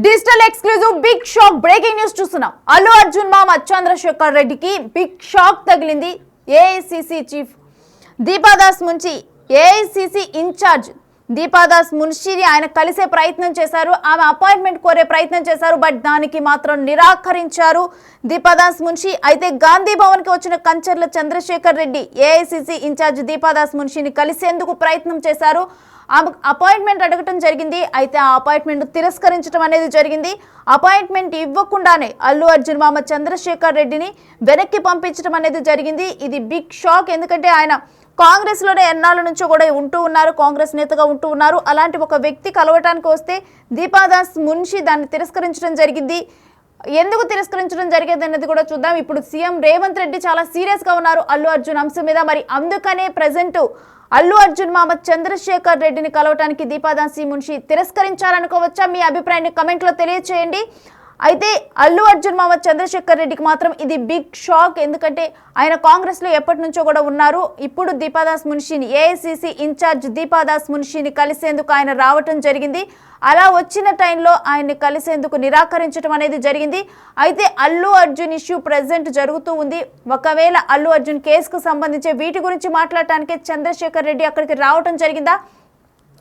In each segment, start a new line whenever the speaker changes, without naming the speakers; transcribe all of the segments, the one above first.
Digital exclusive big shock breaking news చూస్తున్నాం. అల్లు అర్జున్ మామ చంద్రశేఖర్ రెడ్డికి బిగ్ షాక్ తగిలింది. AICC chief Deepadas Munshi, AICC incharge Deepadas మున్షిని ఆయన కలిసే ప్రయత్నం చేశారు. ఆమె అపాయింట్మెంట్ కోరే ప్రయత్నం చేశారు. బట్ దానికి మాత్రం నిరాకరించారు దీపాదాస్ మున్షి. అయితే గాంధీ భవన్ కి వచ్చిన కంచర్ల చంద్రశేఖర్ రెడ్డి ఏఐసిసి ఇన్ఛార్జ్ దీపాదాస్ మున్షిని కలిసేందుకు ప్రయత్నం చేశారు. అపాయింట్మెంట్ అడగటం జరిగింది. అయితే ఆ అపాయింట్మెంట్ తిరస్కరించడం అనేది జరిగింది. అపాయింట్మెంట్ ఇవ్వకుండానే అల్లు అర్జున్ మామ చంద్రశేఖర్ రెడ్డిని వెనక్కి పంపించడం అనేది జరిగింది. ఇది బిగ్ షాక్. ఎందుకంటే ఆయన కాంగ్రెస్ లోనే ఎన్నాళ్ళ నుంచో కూడా ఉంటూ ఉన్నారు, కాంగ్రెస్ నేతగా ఉంటూ ఉన్నారు. అలాంటి ఒక వ్యక్తి కలవటానికి వస్తే దీపాదాస్ మున్షి దాన్ని తిరస్కరించడం జరిగింది. ఎందుకు తిరస్కరించడం జరిగేది అనేది కూడా చూద్దాం. ఇప్పుడు సీఎం రేవంత్ రెడ్డి చాలా సీరియస్ గా ఉన్నారు అల్లు అర్జున్ అంశం మీద. మరి అందుకనే ప్రెసెంట్ అల్లు అర్జున్ మామ చంద్రశేఖర్ రెడ్డిని కలవటానికి దీపాదాస్ మున్షి తిరస్కరించారనుకోవచ్చా? మీ అభిప్రాయాన్ని కమెంట్ లో తెలియచేయండి. అయితే అల్లు అర్జున్ మామ చంద్రశేఖర్ రెడ్డికి మాత్రం ఇది బిగ్ షాక్. ఎందుకంటే ఆయన కాంగ్రెస్ లో ఎప్పటి నుంచో కూడా ఉన్నారు. ఇప్పుడు దీపాదాస్ మున్షిని, ఏఐసిసి ఇన్ఛార్జ్ దీపాదాస్ మున్షిని కలిసేందుకు ఆయన రావటం జరిగింది. అలా వచ్చిన టైంలో ఆయన్ని కలిసేందుకు నిరాకరించడం అనేది జరిగింది. అయితే అల్లు అర్జున్ ఇష్యూ ప్రెసెంట్ జరుగుతూ ఉంది. ఒకవేళ అల్లు అర్జున్ కేసుకు సంబంధించి వీటి గురించి మాట్లాడటానికి చంద్రశేఖర్ రెడ్డి అక్కడికి రావటం జరిగిందా?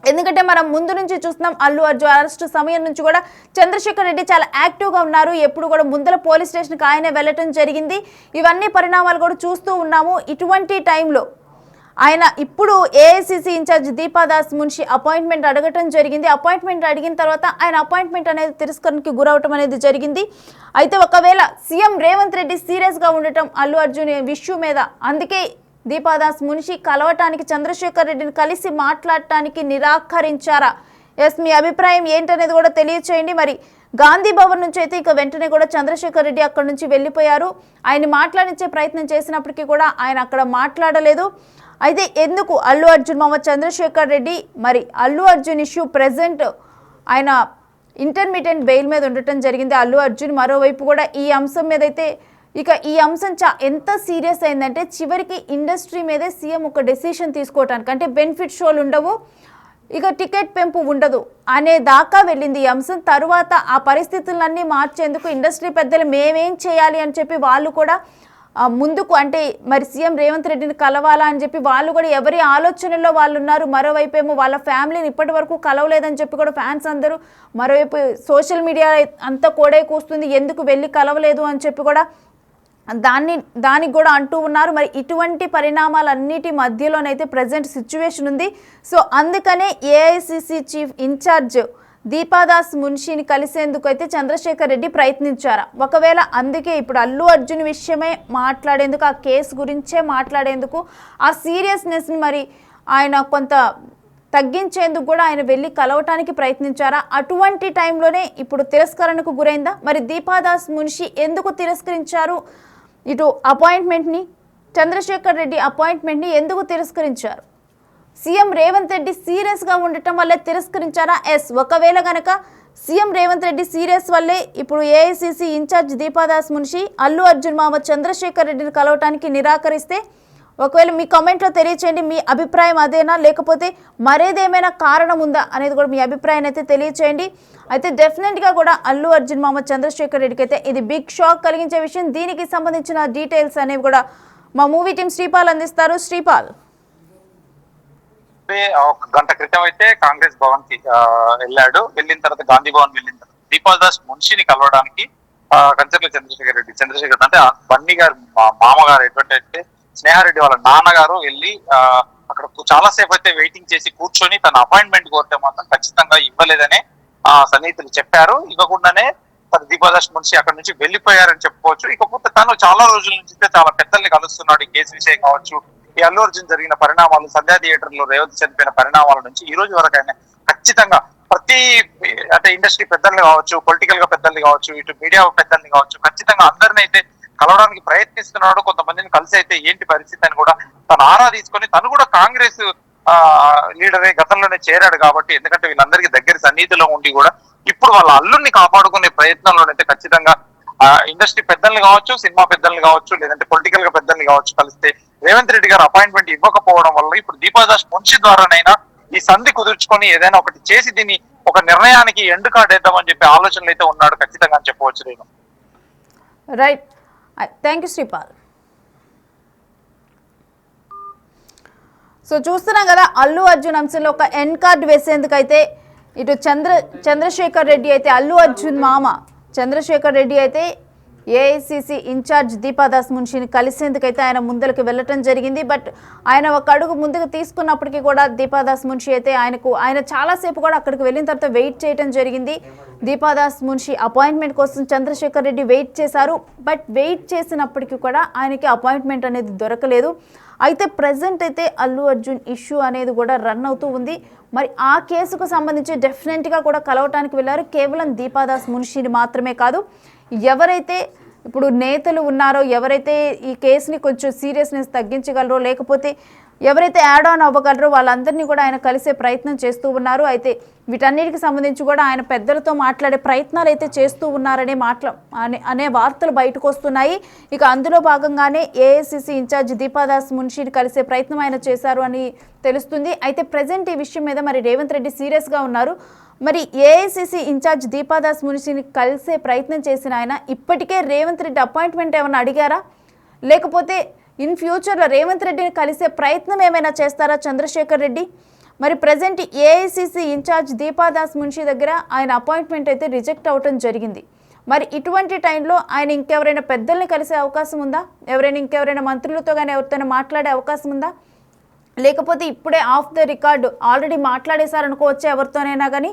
ఎందుకంటే మనం ముందు నుంచి చూస్తున్నాం అల్లు అర్జున్ అరెస్ట్ సమయం నుంచి కూడా చంద్రశేఖర్ రెడ్డి చాలా యాక్టివ్గా ఉన్నారు. ఎప్పుడు కూడా ముందర పోలీస్ స్టేషన్కి ఆయనే వెళ్ళటం జరిగింది. ఇవన్నీ పరిణామాలు కూడా చూస్తూ ఉన్నాము. ఇటువంటి టైంలో ఆయన ఇప్పుడు AICC incharge Deepa Das Munshi appointment అడగటం జరిగింది. అపాయింట్మెంట్ అడిగిన తర్వాత ఆయన అపాయింట్మెంట్ అనేది తిరస్కరణకి గురవటం అనేది జరిగింది. అయితే ఒకవేళ సీఎం రేవంత్ రెడ్డి సీరియస్గా ఉండటం అల్లు అర్జున్ ఇష్యూ మీద, అందుకే దీపాదాస్ మున్షి కలవటానికి చంద్రశేఖర్ రెడ్డిని కలిసి మాట్లాడటానికి నిరాకరించారా? ఎస్, మీ అభిప్రాయం ఏంటనేది కూడా తెలియచేయండి. మరి గాంధీ భవన్ నుంచి అయితే ఇక వెంటనే కూడా చంద్రశేఖర్ రెడ్డి అక్కడి నుంచి వెళ్ళిపోయారు. ఆయన మాట్లాడించే ప్రయత్నం చేసినప్పటికీ కూడా ఆయన అక్కడ మాట్లాడలేదు. అయితే ఎందుకు అల్లు అర్జున్ మామ చంద్రశేఖర్ రెడ్డి, మరి అల్లు అర్జున్ ఇష్యూ ప్రెసెంట్ ఆయన ఇంటర్మీడియట్ బెయిల్ మీద ఉండటం జరిగింది అల్లు అర్జున్. మరోవైపు కూడా ఈ అంశం మీద అయితే ఇక ఈ అంశం ఎంత సీరియస్ అయిందంటే చివరికి ఇండస్ట్రీ మీదే సీఎం ఒక డెసిషన్ తీసుకోవటానికి, అంటే బెనిఫిట్ షోలు ఉండవు, ఇక టికెట్ పెంపు ఉండదు అనే దాకా వెళ్ళింది ఈ అంశం. తరువాత ఆ పరిస్థితులన్నీ మార్చేందుకు ఇండస్ట్రీ పెద్దలు మేమేం చేయాలి అని చెప్పి వాళ్ళు కూడా ముందుకు, అంటే మరి సీఎం రేవంత్ రెడ్డిని కలవాలా అని చెప్పి వాళ్ళు కూడా ఎవరి ఆలోచనల్లో వాళ్ళు ఉన్నారు. మరోవైపు ఏమో వాళ్ళ ఫ్యామిలీని ఇప్పటి వరకు కలవలేదని చెప్పి కూడా ఫ్యాన్స్ అందరూ, మరోవైపు సోషల్ మీడియా అంతా కోడే కూస్తుంది ఎందుకు వెళ్ళి కలవలేదు అని చెప్పి కూడా దానికి కూడా అంటూ ఉన్నారు. మరి ఇటువంటి పరిణామాలన్నిటి మధ్యలోనైతే ప్రజెంట్ సిచ్యువేషన్ ఉంది. సో అందుకనే ఏఐసిసి చీఫ్ ఇన్ఛార్జ్ దీపాదాస్ మున్షిని కలిసేందుకు అయితే చంద్రశేఖర్ రెడ్డి ప్రయత్నించారా? ఒకవేళ అందుకే ఇప్పుడు అల్లు అర్జున్ విషయమే మాట్లాడేందుకు, ఆ కేసు గురించే మాట్లాడేందుకు, ఆ సీరియస్నెస్ని మరి ఆయన కొంత తగ్గించేందుకు కూడా ఆయన వెళ్ళి కలవటానికి ప్రయత్నించారా? అటువంటి టైంలోనే ఇప్పుడు తిరస్కరణకు గురైందా? మరి దీపాదాస్ మున్షి ఎందుకు తిరస్కరించారు? ఇటు అపాయింట్మెంట్ని, చంద్రశేఖర్ రెడ్డి అపాయింట్మెంట్ని ఎందుకు తిరస్కరించారు? సీఎం రేవంత్ రెడ్డి సీరియస్గా ఉండటం వల్లే తిరస్కరించారా? ఎస్, ఒకవేళ కనుక సీఎం రేవంత్ రెడ్డి సీరియస్ వల్లే ఇప్పుడు ఏఐసిసి ఇన్ఛార్జ్ దీపాదాస్ మున్షి అల్లు అర్జున్ మామ చంద్రశేఖర్ రెడ్డిని కలవటానికి నిరాకరిస్తే, ఒకవేళ మీ కామెంట్లో తెలియచేయండి. మీ అభిప్రాయం అదేనా, లేకపోతే మరేదేమైనా కారణం ఉందా అనేది కూడా మీ అభిప్రాయాన్ని అయితే తెలియచేయండి. అయితే డెఫినెట్గా కూడా అల్లు అర్జున్ మామ చంద్రశేఖర్ రెడ్డికి అయితే ఇది బిగ్ షాక్ కలిగించే విషయం. దీనికి సంబంధించిన డీటెయిల్స్ అనేవి కూడా మా మూవీ టీం శ్రీపాల్ అందిస్తారు. శ్రీపాల్,
ఒక గంట క్రితం అయితే కాంగ్రెస్ భవన్ కి వెళ్ళాడు. వెళ్ళిన తర్వాత గాంధీ భవన్ వెళ్ళిన తర్వాత దీపాదాస్ మున్షిని కలవడానికి కంచర్ల చంద్రశేఖర్ అంటే బన్నీ గారు మామగారు ఎటువంటి స్నేహారెడ్డి వాళ్ళ నాన్నగారు వెళ్ళి అక్కడ చాలా సేపు అయితే వెయిటింగ్ చేసి కూర్చొని తన అపాయింట్మెంట్ కోరితే మాత్రం ఖచ్చితంగా ఇవ్వలేదని సన్నిహితులు చెప్పారు. ఇవ్వకుండానే దీపాదాస్ మున్షి అక్కడ నుంచి వెళ్ళిపోయారని చెప్పుకోవచ్చు. ఇకపోతే తను చాలా రోజుల నుంచి చాలా పెద్దల్ని కలుస్తున్నాడు. ఈ కేసు విషయం కావచ్చు, ఈ అల్లు అర్జున్ జరిగిన పరిణామాలు, సంధ్యా థియేటర్ లో రేవంత్ చనిపోయిన పరిణామాల నుంచి ఈ రోజు వరకు ఆయన ఖచ్చితంగా ప్రతి, అంటే ఇండస్ట్రీ పెద్దల్ని కావచ్చు, పొలిటికల్ గా పెద్దల్ని కావచ్చు, ఇటు మీడియా పెద్దల్ని కావచ్చు, ఖచ్చితంగా అందరిని అయితే కలవడానికి ప్రయత్నిస్తున్నాడు. కొంతమందిని కలిసి అయితే ఏంటి పరిస్థితి అని కూడా తను ఆరా తీసుకొని, తను కూడా కాంగ్రెస్ లీడరే గతంలోనే చేరాడు కాబట్టి, ఎందుకంటే వీళ్ళందరికీ దగ్గర సన్నిధిలో ఉండి కూడా ఇప్పుడు వాళ్ళ అల్లుల్ని కాపాడుకునే ప్రయత్నంలోనైతే ఖచ్చితంగా ఇండస్ట్రీ పెద్దల్ని కావచ్చు, సినిమా పెద్దల్ని కావచ్చు, లేదంటే పొలిటికల్ గా పెద్దల్ని కావచ్చు కలిస్తే రేవంత్ రెడ్డి గారు అపాయింట్మెంట్ ఇవ్వకపోవడం వల్ల ఇప్పుడు దీపాదాస్ మున్షి ద్వారానైనా ఈ సంధి కుదుర్చుకొని ఏదైనా ఒకటి చేసి దీన్ని ఒక నిర్ణయానికి ఎండ్ కార్డ్ వేద్దామని చెప్పి ఆలోచనలు అయితే ఉన్నాడు ఖచ్చితంగా అని చెప్పవచ్చు నేను.
Right, thank you Sripal. So చూస్తున్నాం కదా, అల్లు అర్జున్ అంశంలో ఒక ఎండ్ కార్డ్ వేసేందుకైతే ఇటు చంద్రశేఖర్ రెడ్డి అయితే అల్లు అర్జున్ మామ చంద్రశేఖర్ రెడ్డి అయితే ఏఐసిసి ఇన్ఛార్జ్ దీపాదాస్ మున్షిని కలిసేందుకైతే ఆయన ముందరికి వెళ్ళటం జరిగింది. బట్ ఆయన ఒక అడుగు ముందుకు తీసుకున్నప్పటికీ కూడా దీపాదాస్ మున్షి అయితే ఆయన చాలాసేపు కూడా అక్కడికి వెళ్ళిన తర్వాత వెయిట్ చేయడం జరిగింది. దీపాదాస్ మున్షి అపాయింట్మెంట్ కోసం చంద్రశేఖర్ రెడ్డి వెయిట్ చేశారు. బట్ వెయిట్ చేసినప్పటికీ కూడా ఆయనకి అపాయింట్మెంట్ అనేది దొరకలేదు. అయితే ప్రజెంట్ అయితే అల్లు అర్జున్ ఇష్యూ అనేది కూడా రన్ అవుతూ ఉంది. మరి ఆ కేసుకు సంబంధించి డెఫినెట్గా కూడా కలవటానికి వెళ్ళారు. కేవలం దీపాదాస్ మున్షిని మాత్రమే కాదు, ఎవరైతే ఇప్పుడు నేతలు ఉన్నారో, ఎవరైతే ఈ కేసుని కొంచెం సీరియస్నెస్ తగ్గించగలరో, లేకపోతే ఎవరైతే యాడ్ ఆన్ అవ్వగలరో వాళ్ళందరినీ కూడా ఆయన కలిసే ప్రయత్నం చేస్తూ ఉన్నారు. అయితే వీటన్నిటికి సంబంధించి కూడా ఆయన పెద్దలతో మాట్లాడే ప్రయత్నాలు అయితే చేస్తూ ఉన్నారనే అనే వార్తలు బయటకు వస్తున్నాయి. ఇక అందులో భాగంగానే ఏఐసిసి ఇన్ఛార్జ్ దీపాదాస్ మున్షిని కలిసే ప్రయత్నం ఆయన చేశారు అని తెలుస్తుంది. అయితే ప్రజెంట్ ఈ విషయం మీద మరి రేవంత్ రెడ్డి సీరియస్గా ఉన్నారు. మరి ఏఐసిసి ఇన్ఛార్జ్ దీపాదాస్ మున్షిని కలిసే ప్రయత్నం చేసిన ఆయన ఇప్పటికే రేవంత్ రెడ్డి అపాయింట్మెంట్ ఏమైనా అడిగారా, లేకపోతే ఇన్ ఫ్యూచర్లో రేవంత్ రెడ్డిని కలిసే ప్రయత్నం ఏమైనా చేస్తారా చంద్రశేఖర్ రెడ్డి? మరి present AICC incharge Deepa Das Munshi దగ్గర ఆయన అపాయింట్మెంట్ అయితే రిజెక్ట్ అవటం జరిగింది. మరి ఇటువంటి టైంలో ఆయన ఇంకెవరైనా పెద్దల్ని కలిసే అవకాశం ఉందా? ఇంకెవరైనా మంత్రులతో కానీ ఎవరితోనైనా మాట్లాడే అవకాశం ఉందా? లేకపోతే ఇప్పుడే ఆఫ్ ద రికార్డు ఆల్రెడీ మాట్లాడేశారనుకోవచ్చా ఎవరితోనైనా కానీ?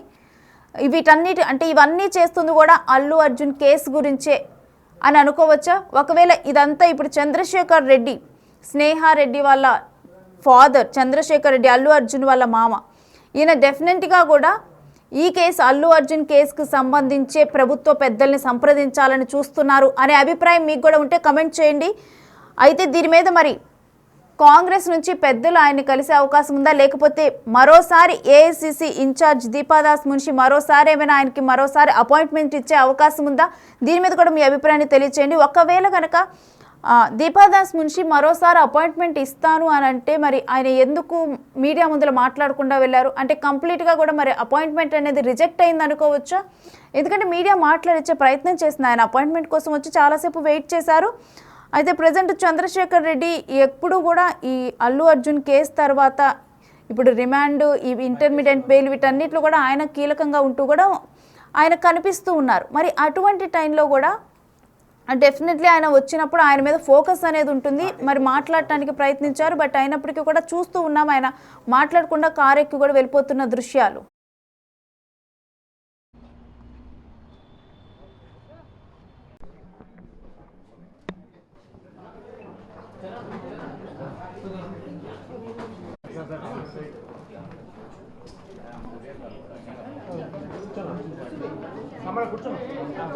వీటన్నిటి అంటే ఇవన్నీ చేస్తుంది కూడా అల్లు అర్జున్ కేసు గురించే అని అనుకోవచ్చా? ఒకవేళ ఇదంతా ఇప్పుడు చంద్రశేఖర్ రెడ్డి, స్నేహారెడ్డి వాళ్ళ ఫాదర్ చంద్రశేఖర్ రెడ్డి అల్లు అర్జున్ వాళ్ళ మామ, ఈయన డెఫినెట్గా కూడా ఈ కేసు అల్లు అర్జున్ కేసుకు సంబంధించే ప్రభుత్వ పెద్దల్ని సంప్రదించాలని చూస్తున్నారు అనే అభిప్రాయం మీకు కూడా ఉంటే కమెంట్ చేయండి. అయితే దీని మీద మరి కాంగ్రెస్ నుంచి పెద్దలు ఆయన్ని కలిసే అవకాశం ఉందా, లేకపోతే మరోసారి ఏఐసిసి ఇన్ఛార్జ్ దీపాదాస్ మున్షి మరోసారి ఏమైనా ఆయనకి మరోసారి అపాయింట్మెంట్ ఇచ్చే అవకాశం ఉందా? దీని మీద కూడా మీ అభిప్రాయాన్ని తెలియచేయండి. ఒకవేళ కనుక దీపాదాస్ మున్షి మరోసారి అపాయింట్మెంట్ ఇస్తాను అని అంటే మరి ఆయన ఎందుకు మీడియా ముందర మాట్లాడకుండా వెళ్ళారు? అంటే కంప్లీట్గా కూడా మరి అపాయింట్మెంట్ అనేది రిజెక్ట్ అయింది అనుకోవచ్చా? ఎందుకంటే మీడియా మాట్లాడించే ప్రయత్నం చేసింది, ఆయన అపాయింట్మెంట్ కోసం వచ్చి చాలాసేపు వెయిట్ చేశారు. అయితే ప్రజెంట్ చంద్రశేఖర్ రెడ్డి ఎప్పుడు కూడా ఈ అల్లు అర్జున్ కేసు తర్వాత ఇప్పుడు రిమాండ్, ఈ ఇంటర్మీడియట్ బెయిల్ వీటన్నిటిలో కూడా ఆయన కీలకంగా ఉంటూ కూడా ఆయన కనిపిస్తూ ఉన్నారు. మరి అటువంటి టైంలో కూడా డెఫినెట్లీ ఆయన వచ్చినప్పుడు ఆయన మీద ఫోకస్ అనేది ఉంటుంది. మరి మాట్లాడటానికి ప్రయత్నించారు, బట్ అయినప్పటికీ కూడా చూస్తూ ఉన్నాం ఆయన మాట్లాడకుండా కారెక్కి కూడా వెళ్ళిపోతున్న దృశ్యాలు.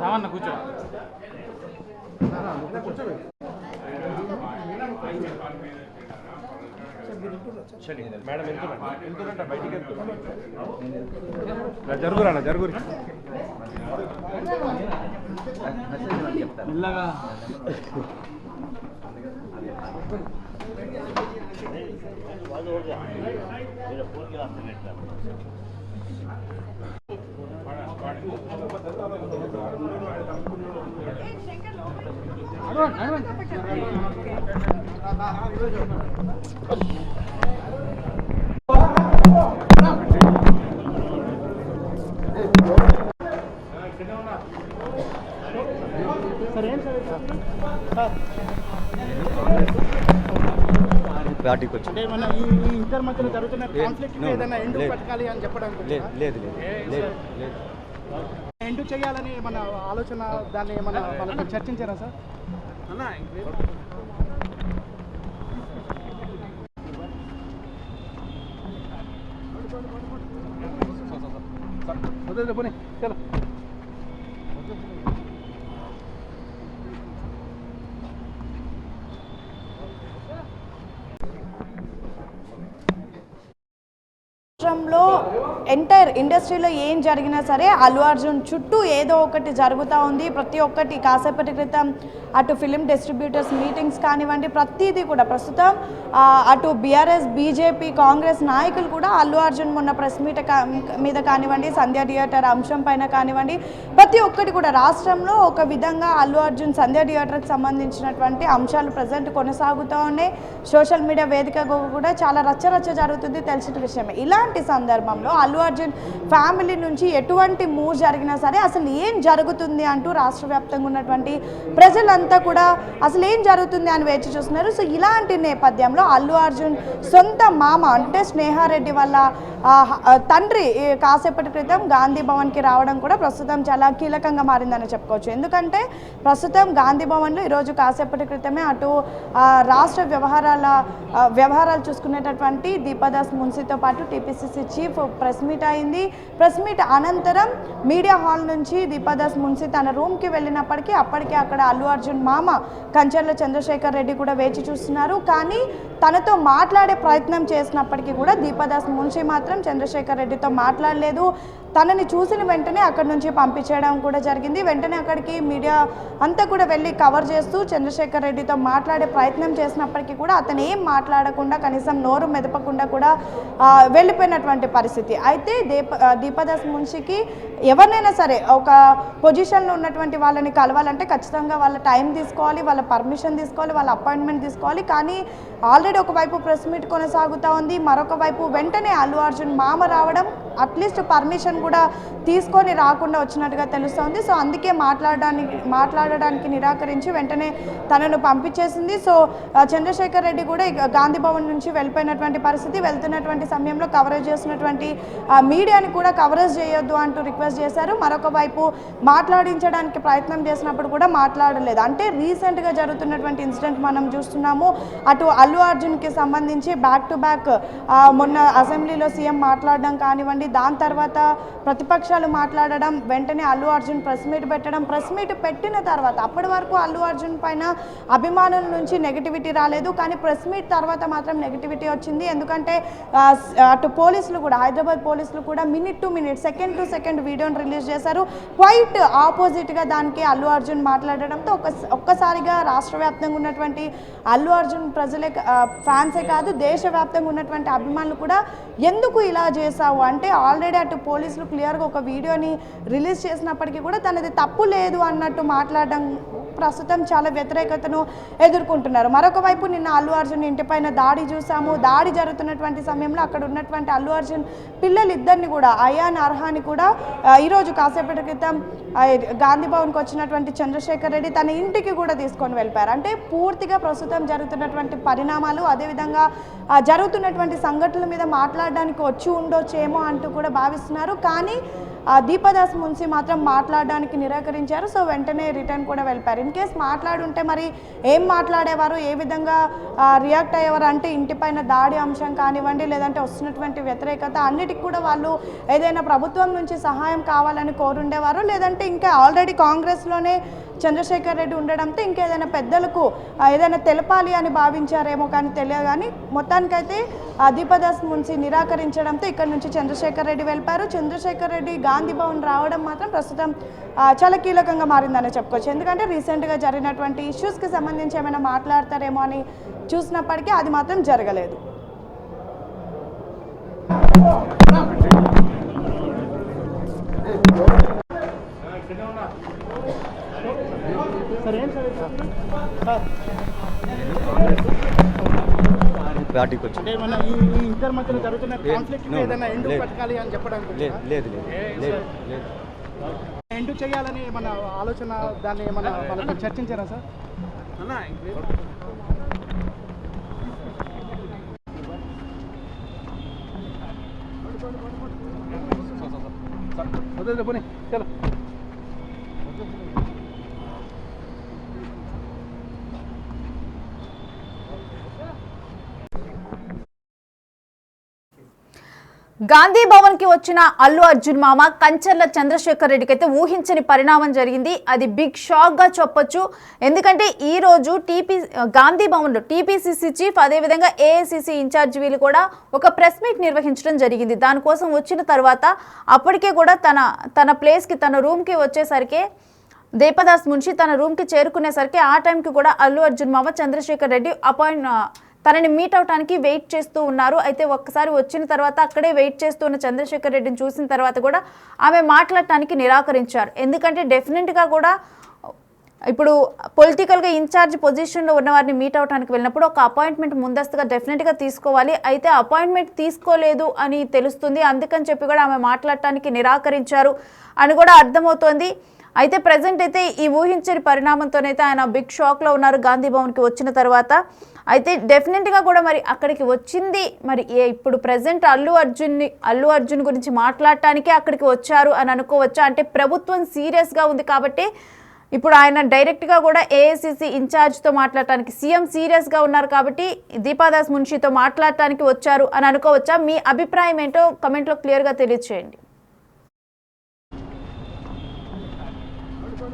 సామాన్య కూర్చో మేడం వెళ్తున్నట్ట బయటికి జరుగురా జరుగురి మెల్లగా
పార్టీకి వచ్చి
అంటే మన ఈ ఇద్దరి మధ్యలో జరుగుతున్న కాన్ఫ్లిక్ట్ ఏదైనా ఎండు పెట్టాలి అని చెప్పడానికి
లేదు లేదు లేదు లేదు
ఎండు చేయాలని మన ఆలోచన, దాన్ని ఏమన్నా మనకు చర్చించారా సార్? పోనీ చలో.
సందర్భంలో ఎంటైర్ ఇండస్ట్రీలో ఏం జరిగినా సరే అల్లు అర్జున్ చుట్టూ ఏదో ఒకటి జరుగుతూ ఉంది. ప్రతి ఒక్కటి కాసేపటి క్రితం అటు ఫిలిం డిస్ట్రిబ్యూటర్స్ మీటింగ్స్ కానివ్వండి, ప్రతిదీ కూడా ప్రస్తుతం అటు బీఆర్ఎస్, బీజేపీ, కాంగ్రెస్ నాయకులు కూడా అల్లు అర్జున్ మొన్న ప్రెస్ మీట్ మీద కానివ్వండి, సంధ్య థియేటర్ అంశం పైన కానివ్వండి, ప్రతి ఒక్కటి కూడా రాష్ట్రంలో ఒక విధంగా అల్లు అర్జున్ సంధ్య థియేటర్కి సంబంధించినటువంటి అంశాలు ప్రజెంట్ కొనసాగుతూ ఉన్నాయి. సోషల్ మీడియా వేదికగా కూడా చాలా రచ్చరచ్చ జరుగుతుంది, తెలిసిన విషయమే. ఇలాంటి సందర్భంలో అల్లు అర్జున్ ఫ్యామిలీ నుంచి ఎటువంటి మూవ్ జరిగినా సరే అసలు ఏం జరుగుతుంది అంటూ రాష్ట్ర వ్యాప్తంగా ఉన్నటువంటి ప్రజలంతా కూడా అసలు ఏం జరుగుతుంది అని వేచి చూస్తున్నారు. సో ఇలాంటి నేపథ్యంలో అల్లు అర్జున్ సొంత మామ అంటే స్నేహారెడ్డి వాళ్ళ తండ్రి కాసేపటి క్రితం గాంధీ భవన్కి రావడం కూడా ప్రస్తుతం చాలా కీలకంగా మారిందని చెప్పుకోవచ్చు. ఎందుకంటే ప్రస్తుతం గాంధీ భవన్లో ఈరోజు కాసేపటి క్రితమే అటు రాష్ట్ర వ్యవహారాలు చూసుకునేటటువంటి దీపాదాస్ మున్సితో పాటు టీపీసీసీ చీఫ్ ప్రెస్ మీట్ అయింది. ప్రెస్ మీట్ అనంతరం మీడియా హాల్ నుంచి దీపాదాస్ మున్సి తన రూమ్కి వెళ్ళినప్పటికీ అప్పటికే అక్కడ అల్లు అర్జున్ మామ కంచర్ల చంద్రశేఖర్ రెడ్డి కూడా వేచి చూస్తున్నారు. కానీ తనతో మాట్లాడే ప్రయత్నం చేసినప్పటికీ కూడా దీపాదాస్ మున్సి మాత్రం చంద్రశేఖర్ రెడ్డితో మాట్లాడలేదు. తనని చూసిన వెంటనే అక్కడి నుంచి పంపించేయడం కూడా జరిగింది. వెంటనే అక్కడికి మీడియా అంతా కూడా వెళ్ళి కవర్ చేస్తూ చంద్రశేఖర్ రెడ్డితో మాట్లాడే ప్రయత్నం చేసినప్పటికీ కూడా అతను ఏం మాట్లాడకుండా కనీసం నోరు మెదపకుండా కూడా వెళ్ళిపోయినటువంటి పరిస్థితి. అయితే దీపాదాస్ మున్షికి ఎవరినైనా సరే ఒక పొజిషన్లో ఉన్నటువంటి వాళ్ళని కలవాలంటే ఖచ్చితంగా వాళ్ళ టైం తీసుకోవాలి, వాళ్ళ పర్మిషన్ తీసుకోవాలి, వాళ్ళ అపాయింట్మెంట్ తీసుకోవాలి. కానీ ఆల్రెడీ ఒకవైపు ప్రెస్ మీట్ కొనసాగుతూ ఉంది, మరొక వైపు వెంటనే అల్లు అర్జున్ మామ రావడం, అట్లీస్ట్ పర్మిషన్ కూడా తీసుకొని రాకుండా వచ్చినట్టుగా తెలుస్తోంది. సో అందుకే మాట్లాడడానికి నిరాకరించి వెంటనే తనను పంపించేసింది. సో చంద్రశేఖర్ రెడ్డి కూడా గాంధీ భవన్ నుంచి వెళ్ళిపోయినటువంటి పరిస్థితి. వెళ్తున్నటువంటి సమయంలో కవరేజ్ చేసినటువంటి మీడియాని కూడా కవరేజ్ చేయొద్దు అంటూ రిక్వెస్ట్ చేశారు. మరొక వైపు మాట్లాడించడానికి ప్రయత్నం చేసినప్పుడు కూడా మాట్లాడలేదు. అంటే రీసెంట్గా జరుగుతున్నటువంటి ఇన్సిడెంట్ మనం చూస్తున్నాము. అటు అల్లు అర్జున్కి సంబంధించి బ్యాక్ టు బ్యాక్ మొన్న అసెంబ్లీలో సీఎం మాట్లాడడం కానివ్వండి, దాని తర్వాత ప్రతిపక్షాలు మాట్లాడడం, వెంటనే అల్లు అర్జున్ ప్రెస్ మీట్ పెట్టడం. ప్రెస్ మీట్ పెట్టిన తర్వాత అప్పటి వరకు అల్లు అర్జున్ పైన అభిమానుల నుంచి నెగిటివిటీ రాలేదు, కానీ ప్రెస్ మీట్ తర్వాత మాత్రం నెగిటివిటీ వచ్చింది. ఎందుకంటే అటు పోలీసులు కూడా, హైదరాబాద్ పోలీసులు కూడా minute to minute, second to second వీడియోని రిలీజ్ చేశారు. క్వైట్ ఆపోజిట్గా దానికి అల్లు అర్జున్ మాట్లాడడంతో ఒక్కసారిగా రాష్ట్ర వ్యాప్తంగా ఉన్నటువంటి అల్లు అర్జున్ ప్రజలే ఫ్యాన్సే కాదు, దేశవ్యాప్తంగా ఉన్నటువంటి అభిమానులు కూడా ఎందుకు ఇలా చేశావు అంటే ఆల్రెడీ అటు పోలీసులు క్లియర్గా ఒక వీడియోని రిలీజ్ చేసినప్పటికీ కూడా తనది తప్పు లేదు అన్నట్టు మాట్లాడడం ప్రస్తుతం చాలా వ్యతిరేకతను ఎదుర్కొంటున్నారు. మరొక వైపు నిన్న అల్లు అర్జున్ ఇంటిపైన దాడి చూసాము. దాడి జరుగుతున్నటువంటి సమయంలో అక్కడ ఉన్నటువంటి అల్లు అర్జున్ పిల్లలిద్దరిని కూడా, అయాన్ అర్హాని కూడా ఈరోజు కాసేపటి క్రితం గాంధీ భవన్కి వచ్చినటువంటి చంద్రశేఖర్ రెడ్డి తన ఇంటికి కూడా తీసుకొని వెళ్ళిపోయారు. అంటే పూర్తిగా ప్రస్తుతం జరుగుతున్నటువంటి పరిణామాలు, అదేవిధంగా జరుగుతున్నటువంటి సంఘటనల మీద మాట్లాడడానికి వచ్చి ఉండొచ్చేమో అంటూ కూడా భావిస్తున్నారు. కానీ దీపాదాస్ మున్సి మాత్రం మాట్లాడడానికి నిరాకరించారు. సో వెంటనే రిటర్న్ కూడా వెళ్ళిపోయారు. ఇన్ కేస్ మాట్లాడుంటే మరి ఏం మాట్లాడేవారు, ఏ విధంగా రియాక్ట్ అయ్యేవారు అంటే ఇంటిపైన దాడి అంశం కానివ్వండి, లేదంటే వస్తున్నటువంటి వ్యతిరేకత అన్నిటికి కూడా వాళ్ళు ఏదైనా ప్రభుత్వం నుంచి సహాయం కావాలని కోరుండేవారు, లేదంటే ఇంకా ఆల్రెడీ కాంగ్రెస్లోనే చంద్రశేఖర్ రెడ్డి ఉండడంతో ఇంకేదైనా పెద్దలకు ఏదైనా తెలపాలి అని భావించారేమో కానీ తెలియదు. కానీ మొత్తానికైతే దీపాదాస్ మున్సి నిరాకరించడంతో ఇక్కడ నుంచి చంద్రశేఖర్ రెడ్డి వెళ్ళిపోయారు. చంద్రశేఖర్ రెడ్డి గాంధీ భవన్ రావడం మాత్రం ప్రస్తుతం చాలా కీలకంగా మారిందని చెప్పుకోవచ్చు. ఎందుకంటే రీసెంట్గా జరిగినటువంటి ఇష్యూస్కి సంబంధించి ఏమైనా మాట్లాడతారేమో అని చూసినప్పటికీ అది మాత్రం జరగలేదు.
పార్టీకి వచ్చి
అంటే మన ఈ ఇద్దరి మధ్యలో జరుగుతున్న కాన్ఫ్లిక్ట్ ఏదైనా ఎండు పెట్టాలి అని చెప్పడానికి
లేదు
ఎండు చేయాలని మన ఆలోచన, దాన్ని మనకు చర్చించారా సార్? పోనీ చలో.
గాంధీ భవన్ కి వచ్చిన అల్లు అర్జున్ మామ కంచర్ల చంద్రశేఖర్ రెడ్డికి అయితే ఊహించని పరిణామం జరిగింది. అది బిగ్ షాక్ గా చెప్పొచ్చు. ఎందుకంటే ఈ రోజు గాంధీ భవన్ లో టీపీసీసీ చీఫ్ అదేవిధంగా ఏఐసీసీ ఇన్ఛార్జ్ వీళ్ళు కూడా ఒక ప్రెస్ మీట్ నిర్వహించడం జరిగింది. దానికోసం వచ్చిన తర్వాత అప్పటికే కూడా తన ప్లేస్ కి తన రూమ్ కి వచ్చేసరికి దీపదాస్ మున్షి తన రూమ్ కి చేరుకునేసరికి ఆ టైంకి కూడా అల్లు అర్జున్ మామ చంద్రశేఖర్ రెడ్డి తనని మీట్ అవడానికి వెయిట్ చేస్తూ ఉన్నారు. అయితే ఒక్కసారి వచ్చిన తర్వాత అక్కడే వెయిట్ చేస్తూ ఉన్న చంద్రశేఖర్ రెడ్డిని చూసిన తర్వాత కూడా ఆమె మాట్లాడటానికి నిరాకరించారు. ఎందుకంటే డెఫినెట్గా కూడా ఇప్పుడు పొలిటికల్గా ఇన్ఛార్జ్ పొజిషన్లో ఉన్న వారిని మీట్ అవడానికి వెళ్ళినప్పుడు ఒక అపాయింట్మెంట్ ముందస్తుగా డెఫినెట్గా తీసుకోవాలి. అయితే అపాయింట్మెంట్ తీసుకోలేదు అని తెలుస్తుంది. అందుకని చెప్పి కూడా ఆమె మాట్లాడటానికి నిరాకరించారు అని కూడా అర్థమవుతోంది. అయితే ప్రజెంట్ అయితే ఈ ఊహించని పరిణామంతోనైతే ఆయన బిగ్ షాక్లో ఉన్నారు గాంధీ భవన్కి వచ్చిన తర్వాత. అయితే డెఫినెట్గా కూడా మరి అక్కడికి వచ్చింది మరి ఇప్పుడు ప్రజెంట్ అల్లు అర్జున్ గురించి మాట్లాడటానికే అక్కడికి వచ్చారు అని అనుకోవచ్చా? అంటే ప్రభుత్వం సీరియస్గా ఉంది కాబట్టి ఇప్పుడు ఆయన డైరెక్ట్గా కూడా ఏఐసీసీ ఇన్ఛార్జ్తో మాట్లాడటానికి సీఎం సీరియస్గా ఉన్నారు కాబట్టి దీపాదాస్ మున్షితో మాట్లాడటానికి వచ్చారు అని అనుకోవచ్చా? మీ అభిప్రాయం ఏంటో కమెంట్లో క్లియర్గా తెలియజేయండి.